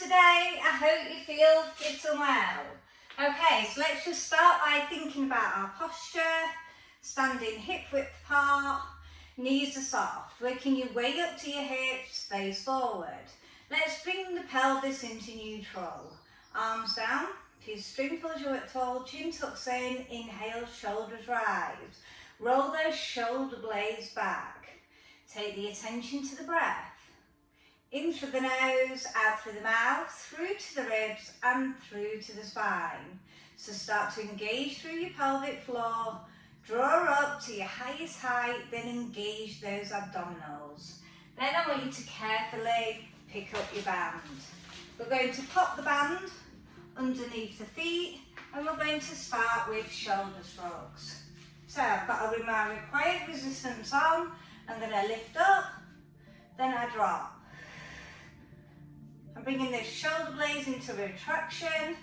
today. I hope you feel fit and well. Okay, so let's just start by thinking about our posture. Standing hip width apart, knees are soft. Working your way up to your hips, face forward. Let's bring the pelvis into neutral. Arms down, please string pulls you at tall, chin tucks in, inhale, shoulders rise. Roll those shoulder blades back. Take the attention to the breath. In through the nose, out through the mouth, through to the ribs and through to the spine. So start to engage through your pelvic floor, draw up to your highest height, then engage those abdominals. Then I want you to carefully pick up your band. We're going to pop the band underneath the feet and we're going to start with shoulder shrugs. So I've got my required resistance on, I'm going to lift up, then I drop. I'm bringing those shoulder blades into retraction.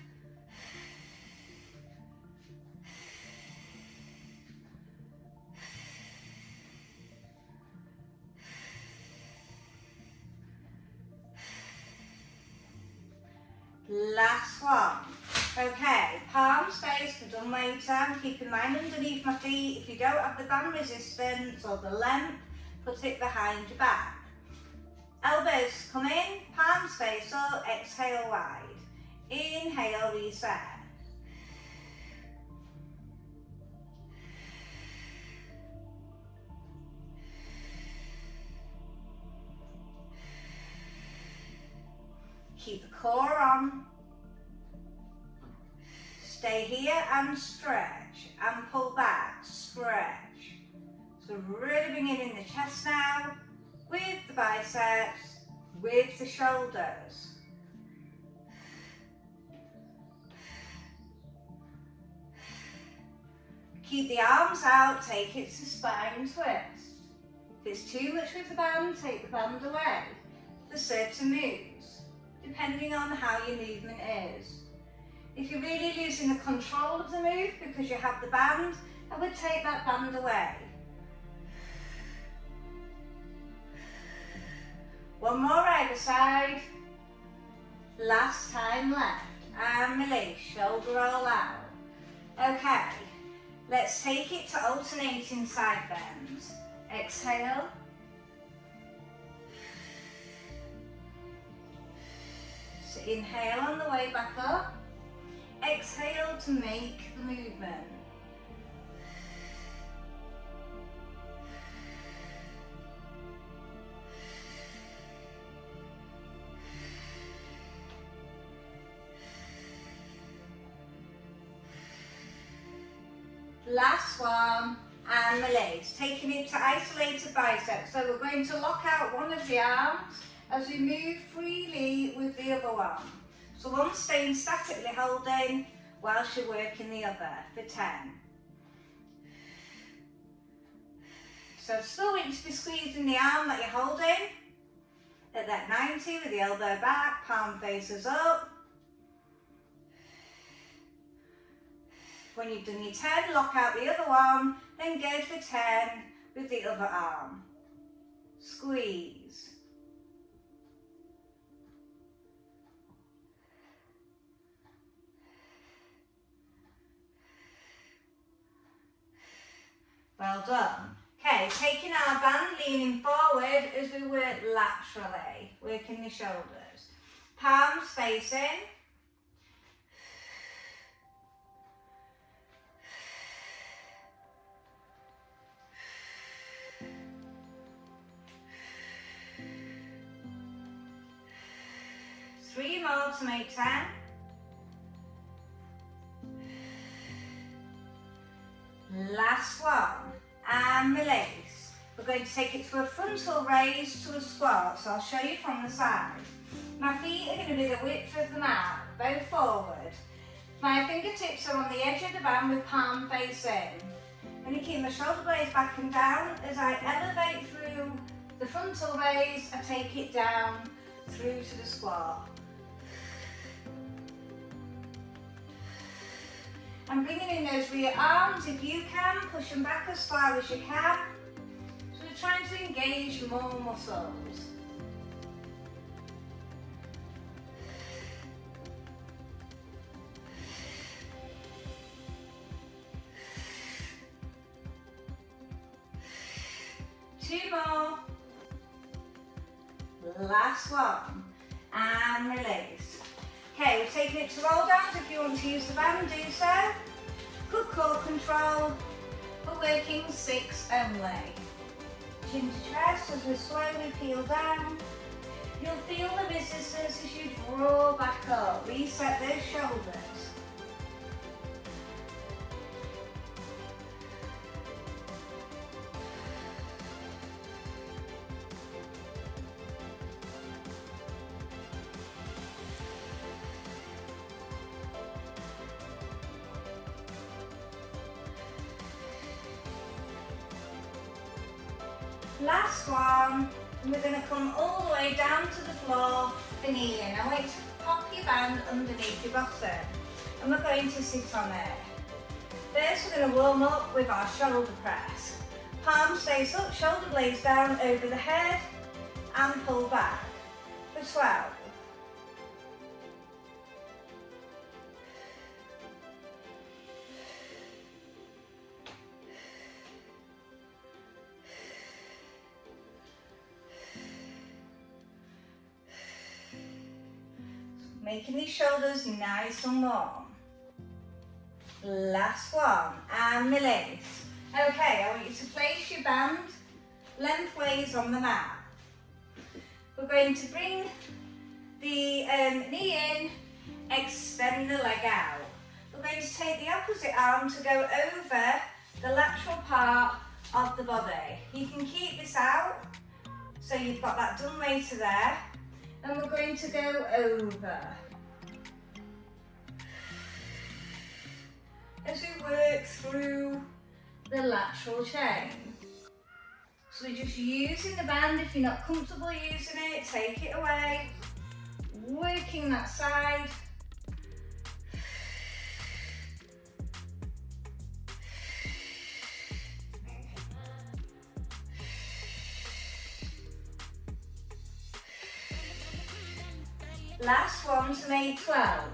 Last one. Okay, palms face for done later. Keep in mind underneath my feet, if you don't have the band resistance or the length, put it behind your back. Elbows come in, palms face up, exhale wide. Inhale, reset. Keep the core on. Stay here and stretch and pull back, stretch. So really bring it in the chest now, with the biceps, with the shoulders. Keep the arms out, take it to spine twist. If it's too much with the band, take the band away. For certain moves, depending on how your movement is. If you're really losing the control of the move because you have the band, I would take that band away. One more either side. Last time left. And release, shoulder roll out. Okay, let's take it to alternating side bends. Exhale. So inhale on the way back up. Exhale to make the movement. Last one, and release. Taking it to isolated biceps. So we're going to lock out one of the arms as we move freely with the other one. So one staying statically holding whilst you're working the other for 10. So still want to be squeezing the arm that you're holding at that 90 with the elbow back, palm faces up. When you've done your 10, lock out the other one, then go for 10 with the other arm. Squeeze. Well done. Okay, taking our band, leaning forward as we work laterally, working the shoulders. Palms facing. Three more to make 10. Last one, and release. We're going to take it to a frontal raise to a squat, so I'll show you from the side. My feet are going to be the width of the mat, both forward. My fingertips are on the edge of the band with palm face in. I'm going to keep my shoulder blades back and down. As I elevate through the frontal raise, I take it down through to the squat. And bringing in those rear arms, if you can, push them back as far as you can. So we're trying to engage more muscles. 2 more. Last one. And release. Okay, we're taking it to roll downs. If you want to use the band, do so. Good core control. We're working 6 only. Chin to chest as we slowly peel down. You'll feel the resistance as you draw back up. Reset those shoulders. Last one, and we're going to come all the way down to the floor for kneeling. I want you to pop your band underneath your bottom, and we're going to sit on it. First, we're going to warm up with our shoulder press. Palms face up, shoulder blades down over the head, and pull back for 12. Making these shoulders nice and warm. Last one, and release. Okay, I want you to place your band lengthways on the mat. We're going to bring the knee in, extend the leg out. We're going to take the opposite arm to go over the lateral part of the body. You can keep this out, so you've got that done later there. And we're going to go over. As we work through the lateral chain. So we're just using the band. If you're not comfortable using it, take it away. Working that side. Last one to make 12.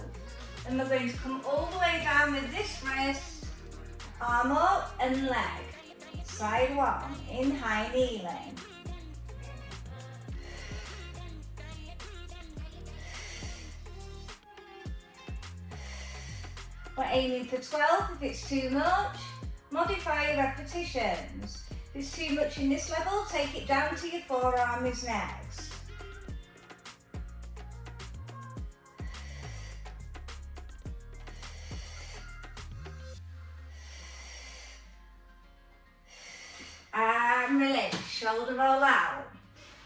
And we're going to come all the way down with this wrist, arm up and leg. Side one, in high kneeling. We're aiming for 12. If it's too much, modify your repetitions. If it's too much in this level, take it down to your forearm is next. And release, shoulder roll out.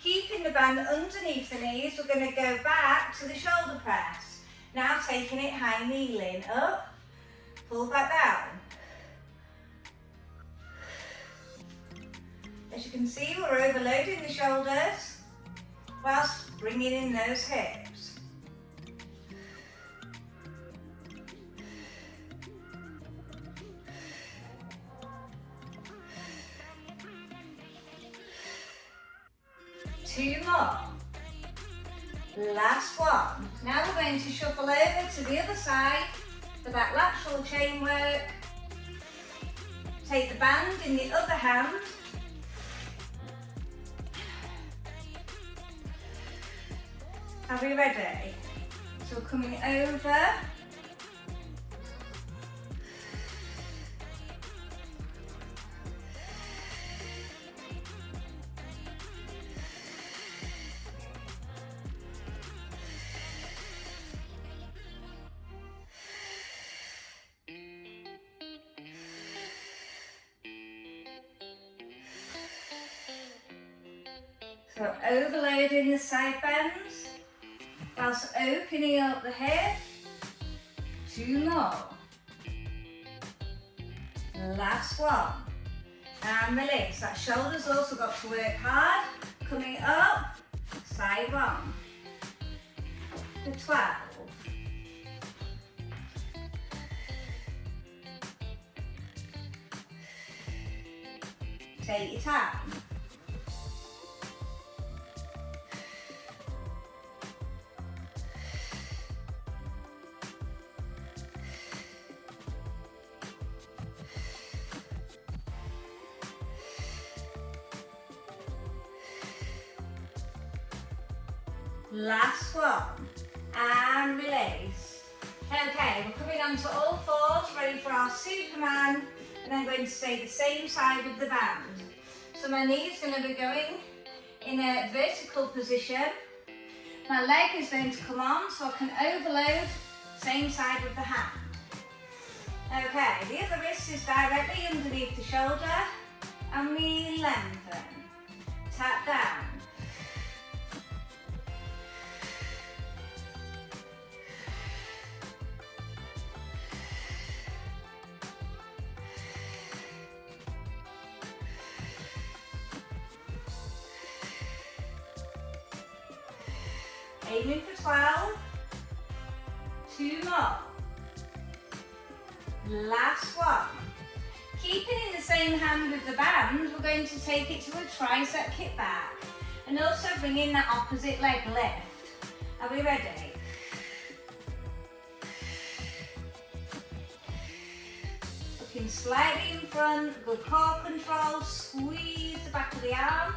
Keeping the band underneath the knees, we're going to go back to the shoulder press. Now taking it high kneeling, up, pull back down. As you can see, we're overloading the shoulders whilst bringing in those hips. Two more. Last one. Now we're going to shuffle over to the other side for that lateral chain work. Take the band in the other hand. Are we ready? So we're coming over. So overloading the side bends, whilst opening up the hip. Two more. Last one. And release. That shoulder's also got to work hard. Coming up, side one. For 12. Take your time. Last one. And release. Okay, we're coming onto all fours, ready for our Superman. And I'm going to stay the same side of the band. So my knee is going to be going in a vertical position. My leg is going to come on so I can overload same side of the hand. Okay, the other wrist is directly underneath the shoulder and we lengthen. Tap down. Aiming for 12. 2 more. Last one. Keeping in the same hand with the band, we're going to take it to a tricep kickback and also bring in that opposite leg lift. Are we ready? Looking slightly in front, good core control, squeeze the back of the arm.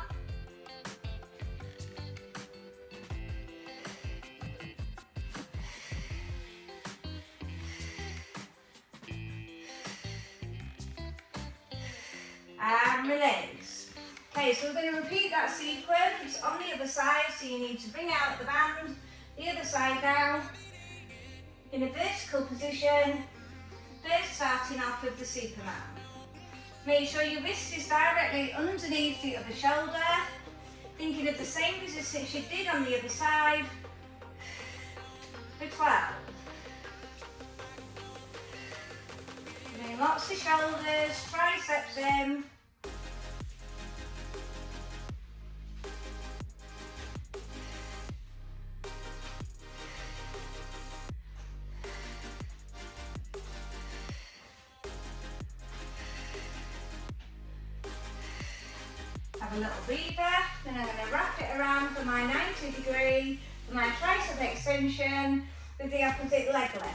And release. Okay, so we're going to repeat that sequence on the other side, so you need to bring out the band, the other side down, in a vertical position, first starting off with the Superman. Make sure your wrist is directly underneath the other shoulder, thinking of the same resistance you did on the other side, for 12. Doing lots of shoulders, triceps in. Have a little breather, then I'm going to wrap it around for my 90 degree, for my tricep extension with the opposite leg lift.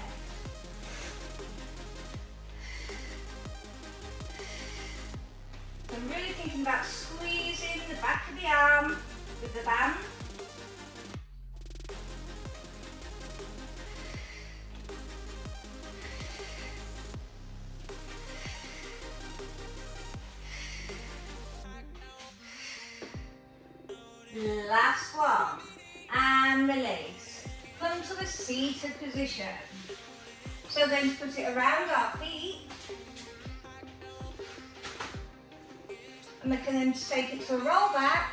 I'm really thinking about squeezing the back of the arm with the band. Last one. And release. Come to a seated position. So then put it around our feet. And we can then take it to a roll back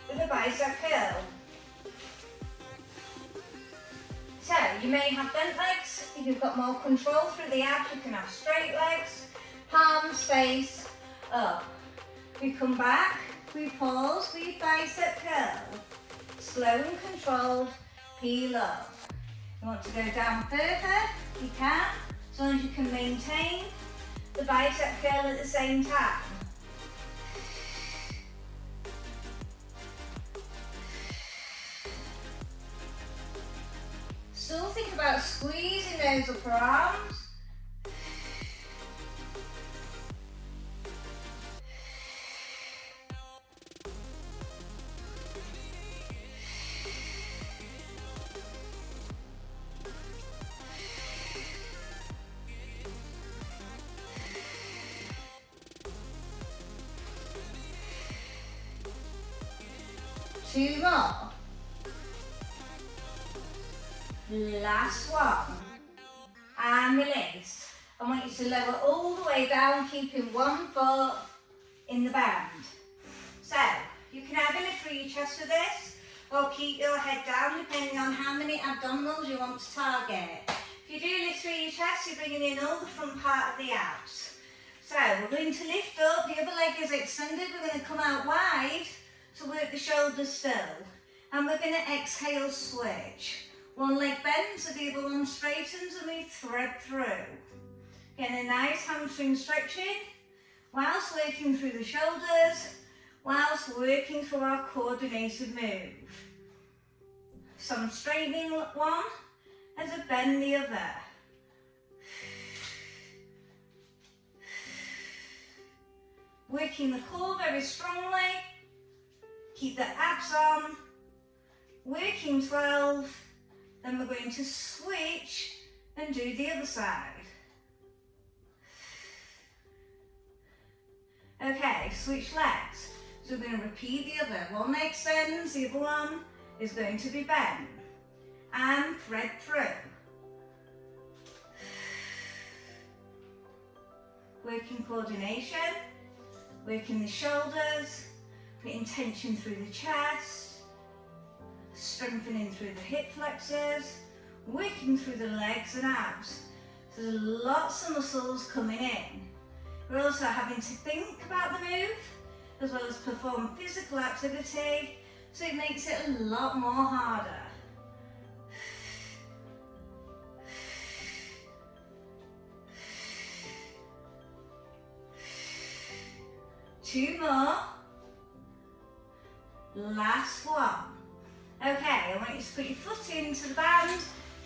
with a bicep curl. So you may have bent legs. If you've got more control through the abs, you can have straight legs, palms face up. We come back, we pause, we bicep curl. Slow and controlled, peel up. You want to go down further, you can, as long as you can maintain the bicep curl at the same time. Still think about squeezing those upper arms. Two more. Last one. And release. I want you to lower all the way down, keeping one foot in the band. So, you can either lift through your chest with this, or keep your head down, depending on how many abdominals you want to target. If you do lift through your chest, you're bringing in all the front part of the abs. So, we're going to lift up, the other leg is extended, we're going to come out wide, to work the shoulders still. And we're going to exhale, switch. One leg bends, so the other one straightens, and we thread through. Getting a nice hamstring stretching, whilst working through the shoulders, whilst working through our coordinated move. Some straightening one, as a bend the other. Working the core very strongly. Keep the abs on, working 12, then we're going to switch and do the other side. Okay, switch legs. So we're going to repeat the other. One extends, the other one is going to be bent. And thread through. Working coordination, working the shoulders, putting tension through the chest, strengthening through the hip flexors, working through the legs and abs. So there's lots of muscles coming in. We're also having to think about the move, as well as perform physical activity, so it makes it a lot more harder. Two more. Last one. Okay, I want you to put your foot into the band,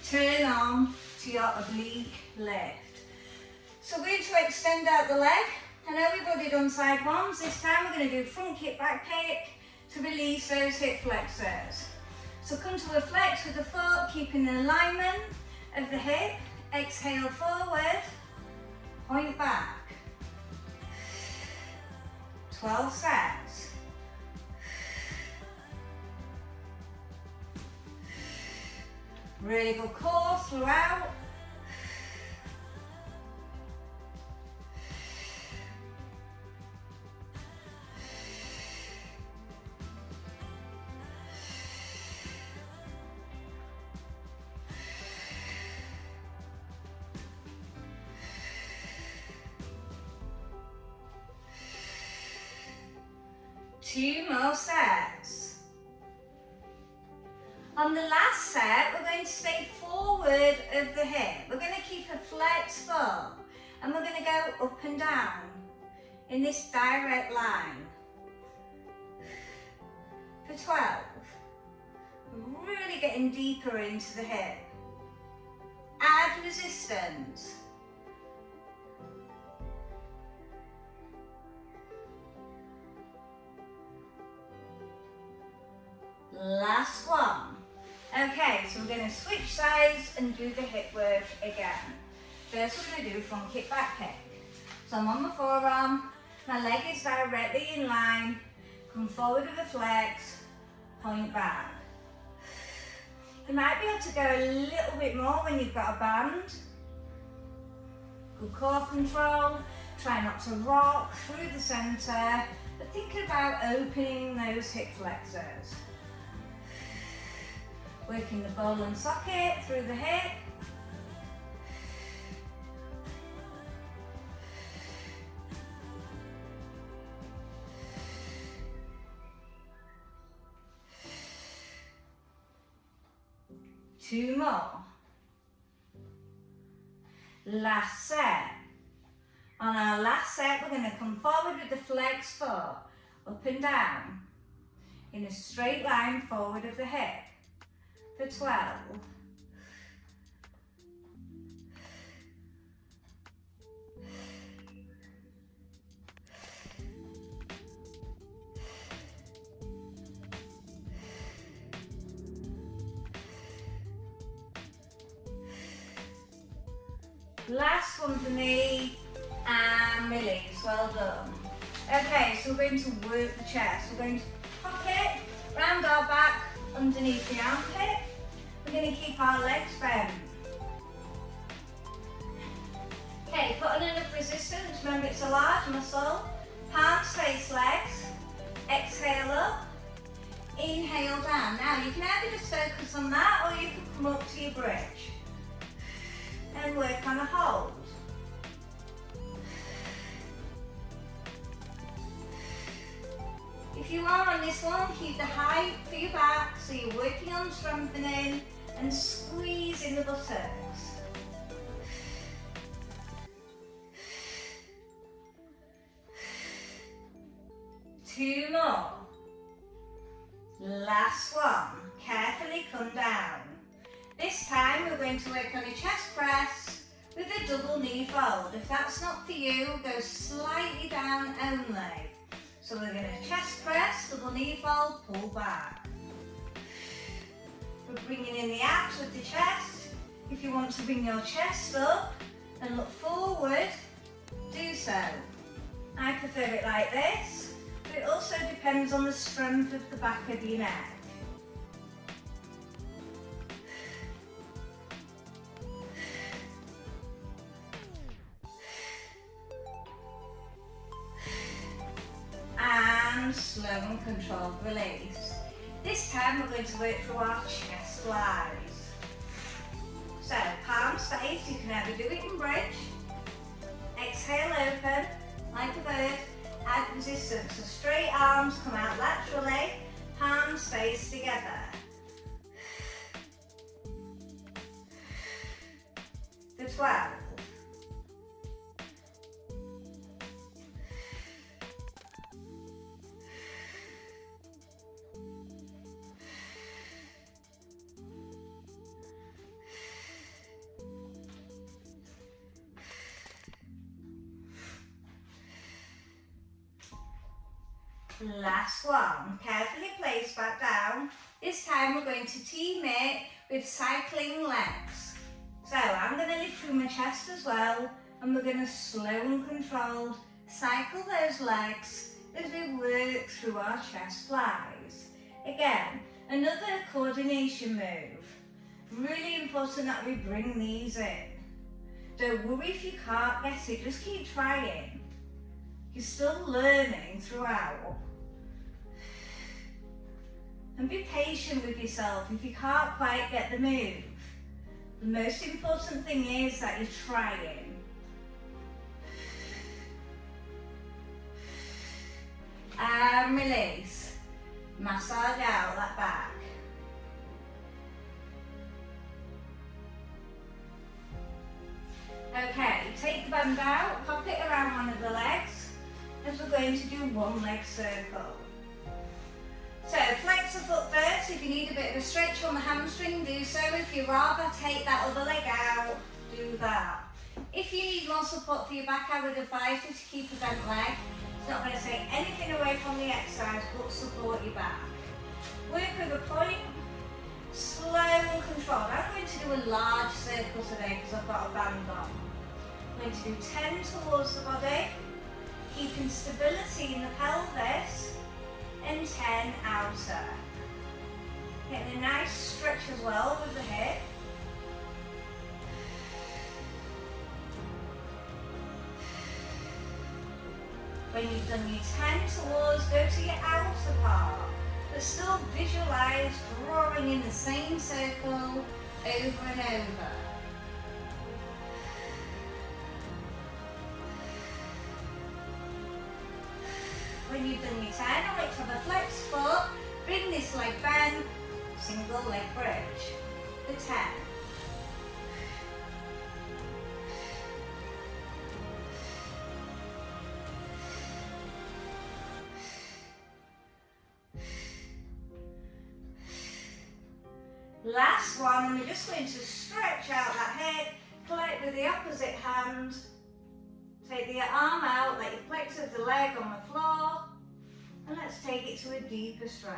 turn on to your oblique lift. So we're going to extend out the leg. I know we've already done side ones. This time we're going to do front kick, back kick to release those hip flexors. So come to a flex with the foot, keeping the alignment of the hip. Exhale forward, point back. 12 sets. Really good core throughout. Two more sets. On the last set, we're going to stay forward of the hip. We're going to keep a flex foot and we're going to go up and down in this direct line for 12. Really getting deeper into the hip. Add resistance. Last one. Okay, so we're going to switch sides and do the hip work again. First we're going to do front kick, back kick. So I'm on my forearm, my leg is directly in line, come forward with a flex, point back. You might be able to go a little bit more when you've got a band. Good core control, try not to rock through the centre, but think about opening those hip flexors. Working the ball and socket through the hip. Two more. Last set. On our last set, we're going to come forward with the flex foot, up and down, in a straight line forward of the hip. For 12. Last one for me, and release, well done. Okay, so we're going to work the chest. We're going to pocket, round our back underneath the armpit. We're going to keep our legs bent. Okay, put on enough resistance. Remember, it's a large muscle. Palms face legs. Exhale up. Inhale down. Now, you can either just focus on that or you can come up to your bridge and work on a hold. If you are on this one, keep the height for your back so you're working on strengthening and squeezing the buttocks. Two more. Last one. Carefully come down. This time we're going to work on a chest press with a double knee fold. If that's not for you, go slightly down only. So we're going to chest press, double knee fold, pull back. We're bringing in the abs with the chest. If you want to bring your chest up and look forward, do so. I prefer it like this, but it also depends on the strength of the back of your neck. And slow and controlled release. This time we're going to work through our chest flies. So palm space, you can either do it in bridge, exhale open like a bird, add resistance. So straight arms come out laterally, palms face together. For 12. Last one, carefully place back down. This time we're going to team it with cycling legs. So I'm going to lift through my chest as well, and we're going to slow and controlled cycle those legs as we work through our chest flies. Again, another coordination move. Really important that we bring these in. Don't worry if you can't get it, just keep trying. You're still learning throughout. And be patient with yourself if you can't quite get the move. The most important thing is that you're trying. And release. Massage out that back. Okay, take the band out, pop it around one of the legs, as we're going to do one leg circle. So flex the foot first. If you need a bit of a stretch on the hamstring, do so. If you rather take that other leg out, do that. If you need more support for your back, I would advise you to keep a bent leg. It's not going to take anything away from the exercise, but support your back. Work with a point, slow and controlled. I'm going to do a large circle today because I've got a band on. I'm going to do 10 towards the body, keeping stability in the pelvis, and 10 outer. Getting a nice stretch as well with the hip. When you've done your 10 towards, go to your outer part, but still visualize drawing in the same circle over and over. When you've done your 10, I like to have a flex foot, bring this leg bend, single leg bridge, for 10. Last one, and we're just going to stretch out that head, collect with the opposite hand, take the arm out, let your flex of the leg on the floor, and let's take it to a deeper stretch.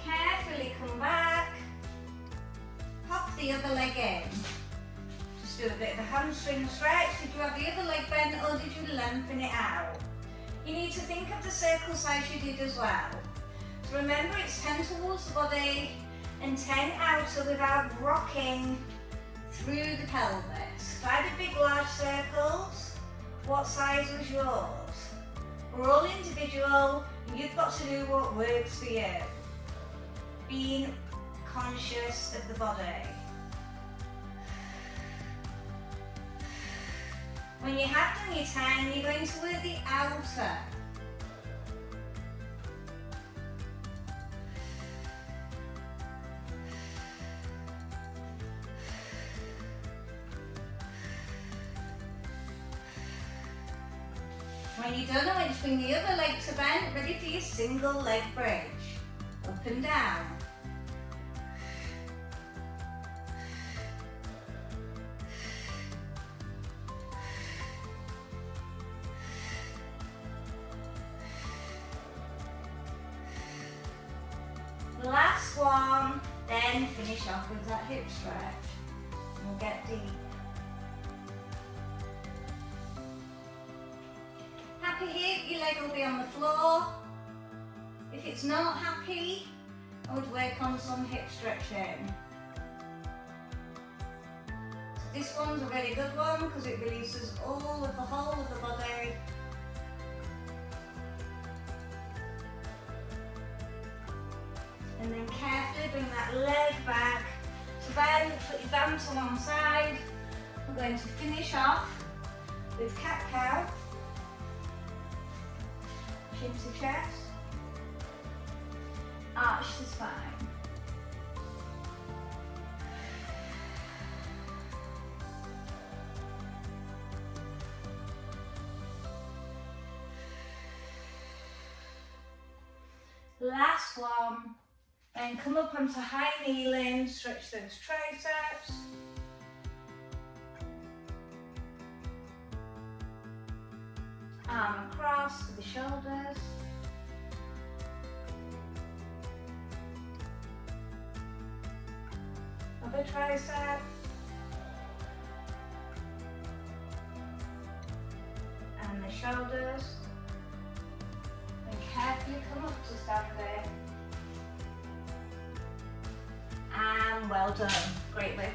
Carefully come back, pop the other leg in. Just do a bit of a hamstring stretch. Did you have the other leg bent or did you lengthen it out? You need to think of the circle size you did as well. So remember, it's 10 towards the body and 10 outer without rocking through the pelvis. So I did big large circles. What size was yours? We're all individual and you've got to do what works for you. Being conscious of the body. When you have done your 10, you're going to work the outer. When you're done, I want you to bring the other leg to bend, ready for your single leg bridge. Up and down. Last one, then finish off with that hip stretch. And we'll get deep. Happy hip, your leg will be on the floor. If it's not happy, I would work on some hip stretching. So this one's a really good one because it releases all of the whole of the body. And then carefully bring that leg back. So then put your band to one side. We're going to finish off with cat-cow. Chin to chest. Arch the spine. Last one. Then come up onto high kneeling, stretch those triceps. Arm across with the shoulders. Other tricep. And the shoulders. Then carefully come up to standing. And well done. Great work.